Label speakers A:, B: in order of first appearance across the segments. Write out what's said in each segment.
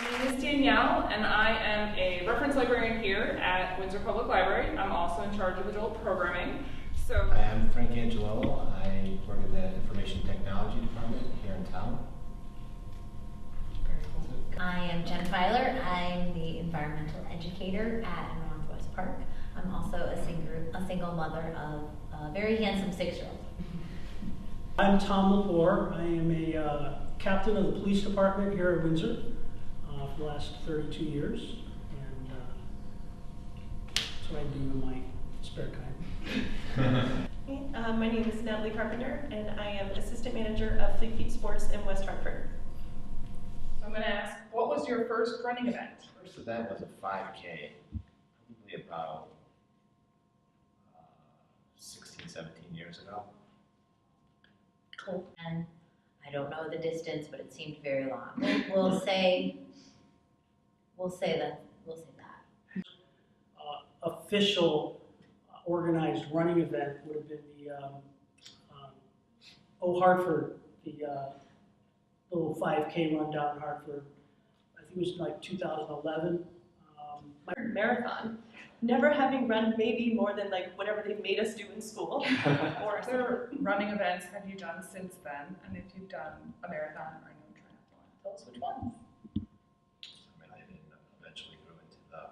A: My name is Danielle, and I am a reference librarian here at Windsor Public Library. I'm also in charge of adult programming. So
B: I am Frank Angelo. I work in the Information Technology Department here in town.
C: I am Jen Filer. I'm the environmental educator at Northwest Park. I'm also a single mother of a very handsome 6-year-old.
D: I'm Tom Lepore. I am a captain of the police department here at Windsor for the last 32 years, and that's what I do in my spare time.
E: My name is Natalie Carpenter, and I am assistant manager of Fleet Feet Sports in West Hartford.
A: I'm going to ask, what was your first running event?
B: First event was a 5K, probably about 16, 17 years ago.
C: Cool. And I don't know the distance, but it seemed very long. We'll say that.
D: Official organized running event would have been the Hartford, the little 5K run down in Hartford. I think it was like 2011.
E: Marathon. Never having run maybe more than like whatever they've made us do in school.
A: Or other running events have you done since then? And if you've done a marathon or a new triathlon, tell us which ones.
B: I didn't eventually grow into the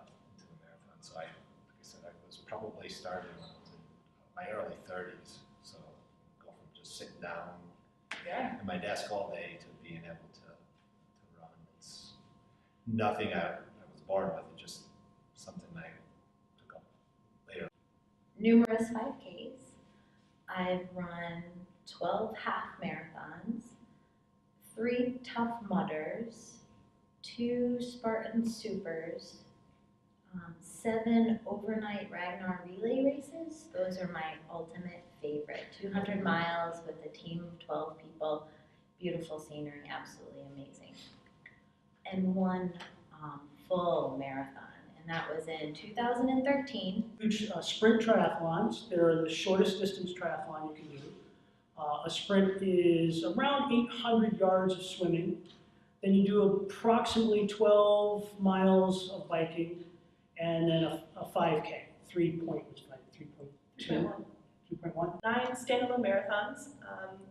B: marathon, so like I said, I was probably started when I was in my early 30s. So go from just sitting down at my desk all day to being able to run. It's nothing I was born with. It's just something I took up later.
C: Numerous 5Ks. I've run 12 half marathons, 3 Tough Mudders, 2 Spartan Supers, 7 overnight Ragnar relay races. Those are my ultimate favorite. 200 miles with a team of 12 people. Beautiful scenery, absolutely amazing. And 1 full marathon, and that was in 2013.
D: Huge sprint triathlons. They're the shortest distance triathlon you can do. A sprint is around 800 yards of swimming. Then you do approximately 12 miles of biking, and then a 5K, 3.2. 3.1.
E: 9 standalone marathons.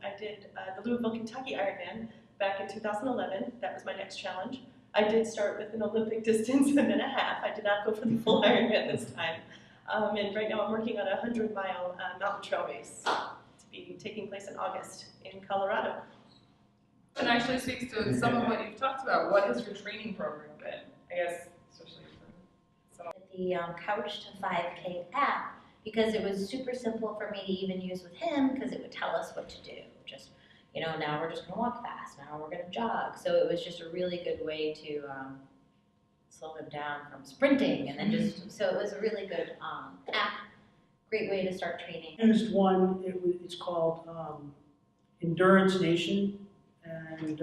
E: I did the Louisville, Kentucky Ironman back in 2011. That was my next challenge. I did start with an Olympic distance and then a half. I did not go for the full Ironman this time. And right now I'm working on a 100-mile mountain trail race to be taking place in August in Colorado.
A: And actually speaks to some of what you've talked about. What has your training program been? I guess, especially for some.
C: The Couch to 5K app, because it was super simple for me to even use with him, because it would tell us what to do. Just, now we're just going to walk fast, now we're going to jog. So it was just a really good way to slow him down from sprinting, and then so it was a really good app, great way to start training.
D: I used one, it's called Endurance Nation, and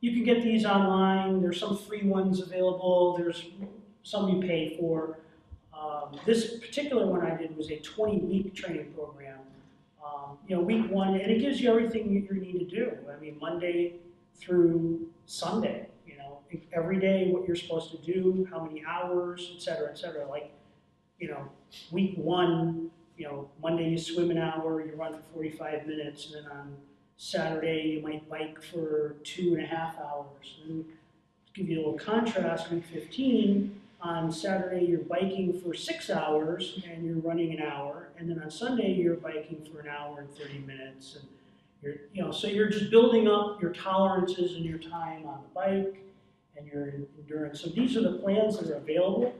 D: you can get these online. There's some free ones available, there's some you pay for. This particular one I did was a 20-week training program. Week 1, and it gives you everything you need to do. I mean, Monday through Sunday, every day what you're supposed to do, how many hours, et cetera, et cetera. Like, week 1, Monday you swim an hour, you run for 45 minutes, and then on Saturday you might bike for 2.5 hours. And to give you a little contrast, week 15, on Saturday you're biking for 6 hours and you're running an hour, and then on Sunday you're biking for 1 hour and 30 minutes, and so you're just building up your tolerances and your time on the bike and your endurance. So these are the plans that are available.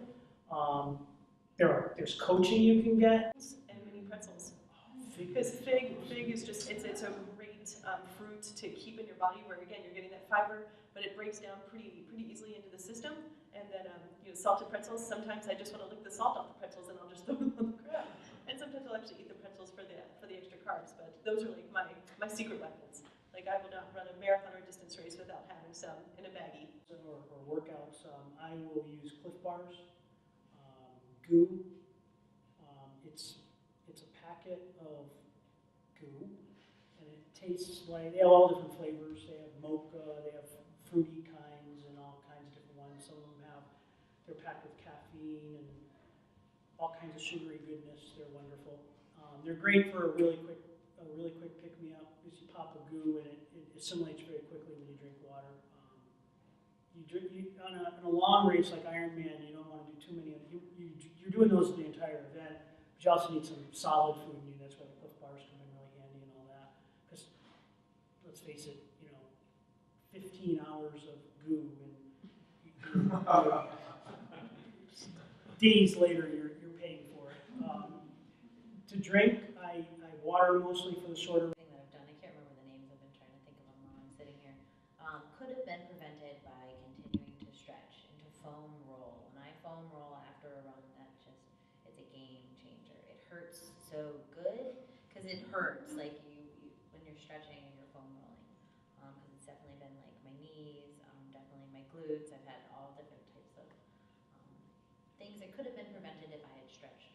D: There's coaching you can get.
E: And mini pretzels. Because fig is just, it's a great fruit to keep in your body, where again you're getting that fiber, but it breaks down pretty easily into the system. And then salted pretzels. Sometimes I just want to lick the salt off the pretzels and I'll just throw them on the ground. And sometimes I'll actually eat the pretzels for the extra carbs. But those are like my secret weapons. Like, I will not run a marathon or distance race without having some in a baggie.
D: Or workouts, I will use Cliff Bars, goo. It's a packet of goo, and it tastes like, they have all different flavors. They have mocha, they have fruity kind, They're packed with caffeine and all kinds of sugary goodness. They're wonderful. They're great for a really quick pick-me-up. Because you pop a goo and it assimilates very quickly when you drink water. On a long race like Ironman, you don't want to do too many. You're doing those the entire event, but you also need some solid food in you. That's why the Cliff Bars come in really handy and all that. Because let's face it, 15 hours of goo and days later you're paying for it. To drink, I water mostly for the shorter.
C: Thing that I've done, I can't remember the names. I've been trying to think of them while I'm sitting here. Could have been prevented by continuing to stretch into foam roll. When I foam roll after a run, it's a game changer. It hurts so good because it hurts like you when you're stretching and you're foam rolling. Because it's definitely been like my knees, definitely my glutes. I've had all different types of things that could have been prevented if I had stretched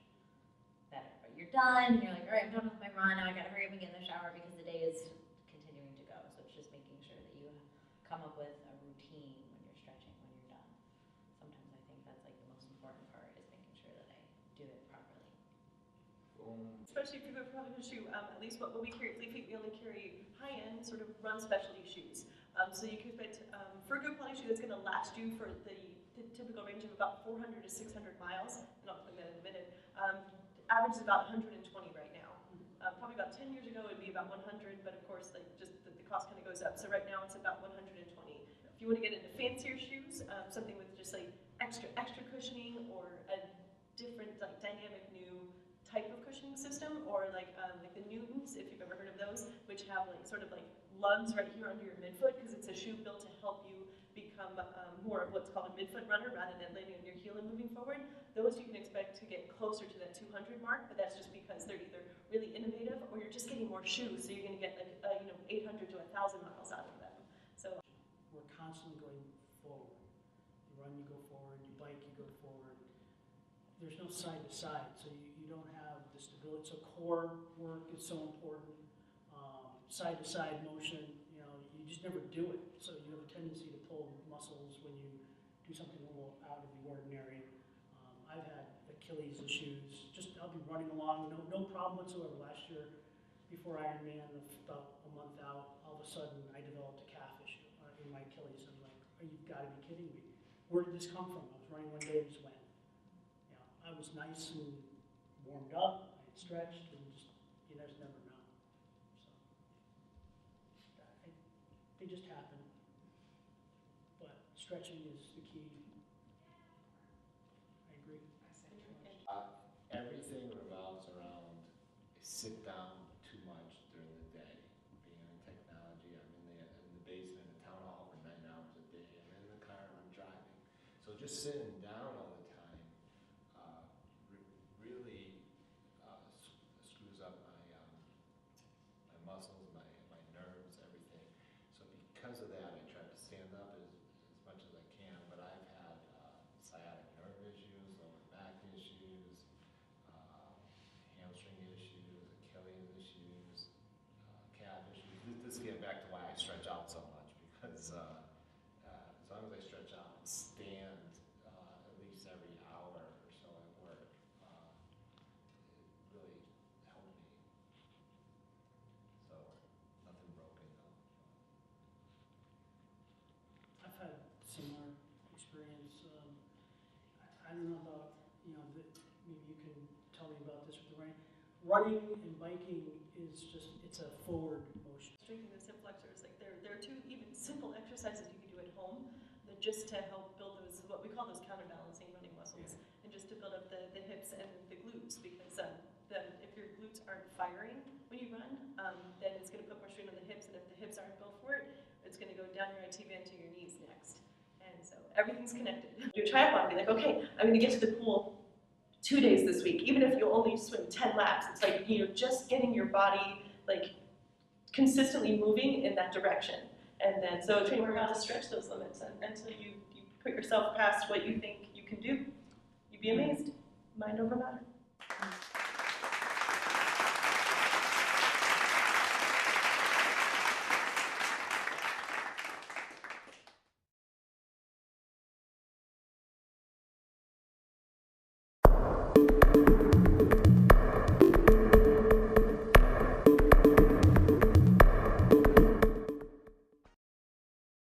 C: better. But you're done, and you're like, all right, I'm done with my run. Now I gotta hurry up and get in the shower because the day is continuing to go. So it's just making sure that you come up with a routine when you're stretching when you're done. Sometimes I think that's like the most important part is making sure that I do it properly.
E: Especially if you go for a shoe, at least what we carry at Fleet Feet, we only carry high-end sort of run specialty shoes. So you can fit, for a good quality shoe that's going to last you for the typical range of about 400 to 600 miles, and I'll put that in a minute. Average is about 120 right now. Probably about 10 years ago it would be about 100, but of course like just the cost kind of goes up. So right now it's about 120. If you want to get into fancier shoes, something with just like extra cushioning or a different like dynamic new type of cushioning system, or like the Newtons, if you've ever heard of those, which have like sort of like lugs right here under your midfoot because it's a shoe built to help you become more of what's called a midfoot runner rather than landing on your heel and moving forward. Those you can expect to get closer to that 200 mark, but that's just because they're either really innovative or you're just getting more shoes, so you're going to get like 800 to 1,000 miles out of them. So
D: we're constantly going forward. You run, you go forward. You bike, you go forward. There's no side to side, so you don't have the stability. So core work is so important. Side to side motion, you just never do it. So you have a tendency to pull muscles when you do something a little out of the ordinary. I've had Achilles issues. I'll be running along, no problem whatsoever. Last year, before Ironman, about a month out, all of a sudden I developed a calf issue in my Achilles. I'm like, you've got to be kidding me. Where did this come from? I was running one day and just went. I was nice and warmed up, I had stretched, and just, you just never know. So, they just happen. But stretching is the key. I agree.
B: Everything revolves around sit down too much during the day. Being in technology, I'm in the basement of the town hall for 9 hours a day. I'm in the car, I'm driving. So just sitting down all the time really screws up my muscles, my nerves, everything. So because of that, I try to stand up as much as I can. But I've had sciatic nerve issues, lower back issues, hamstring issues, Achilles issues, calf issues. This gets back to why I stretch out so much, because as long as I stretch out and stand at least every hour or so at work, it really helped me. So nothing broken though.
D: I've had similar experience. I don't know about, maybe you can tell me about this with the running. Running and biking is just, it's a forward motion.
E: strengthening the hip flexors, like there are two even simple exercises you can do at home that just to help build those, what we call those counterbalancing running muscles, and just to build up the hips and the glutes, because if your glutes aren't firing when you run, then it's going to put more strain on the hips, and if the hips aren't built for it, it's going to go down your IT band to your knees next. And so everything's connected. Do a triathlon, be like, okay, I'm going to get to the pool 2 days this week, even if you only swim 10 laps. It's like, just getting your body like consistently moving in that direction. And then, so training around to stretch those limits until you put yourself past what you think you can do. You'd be amazed. Mind over matter.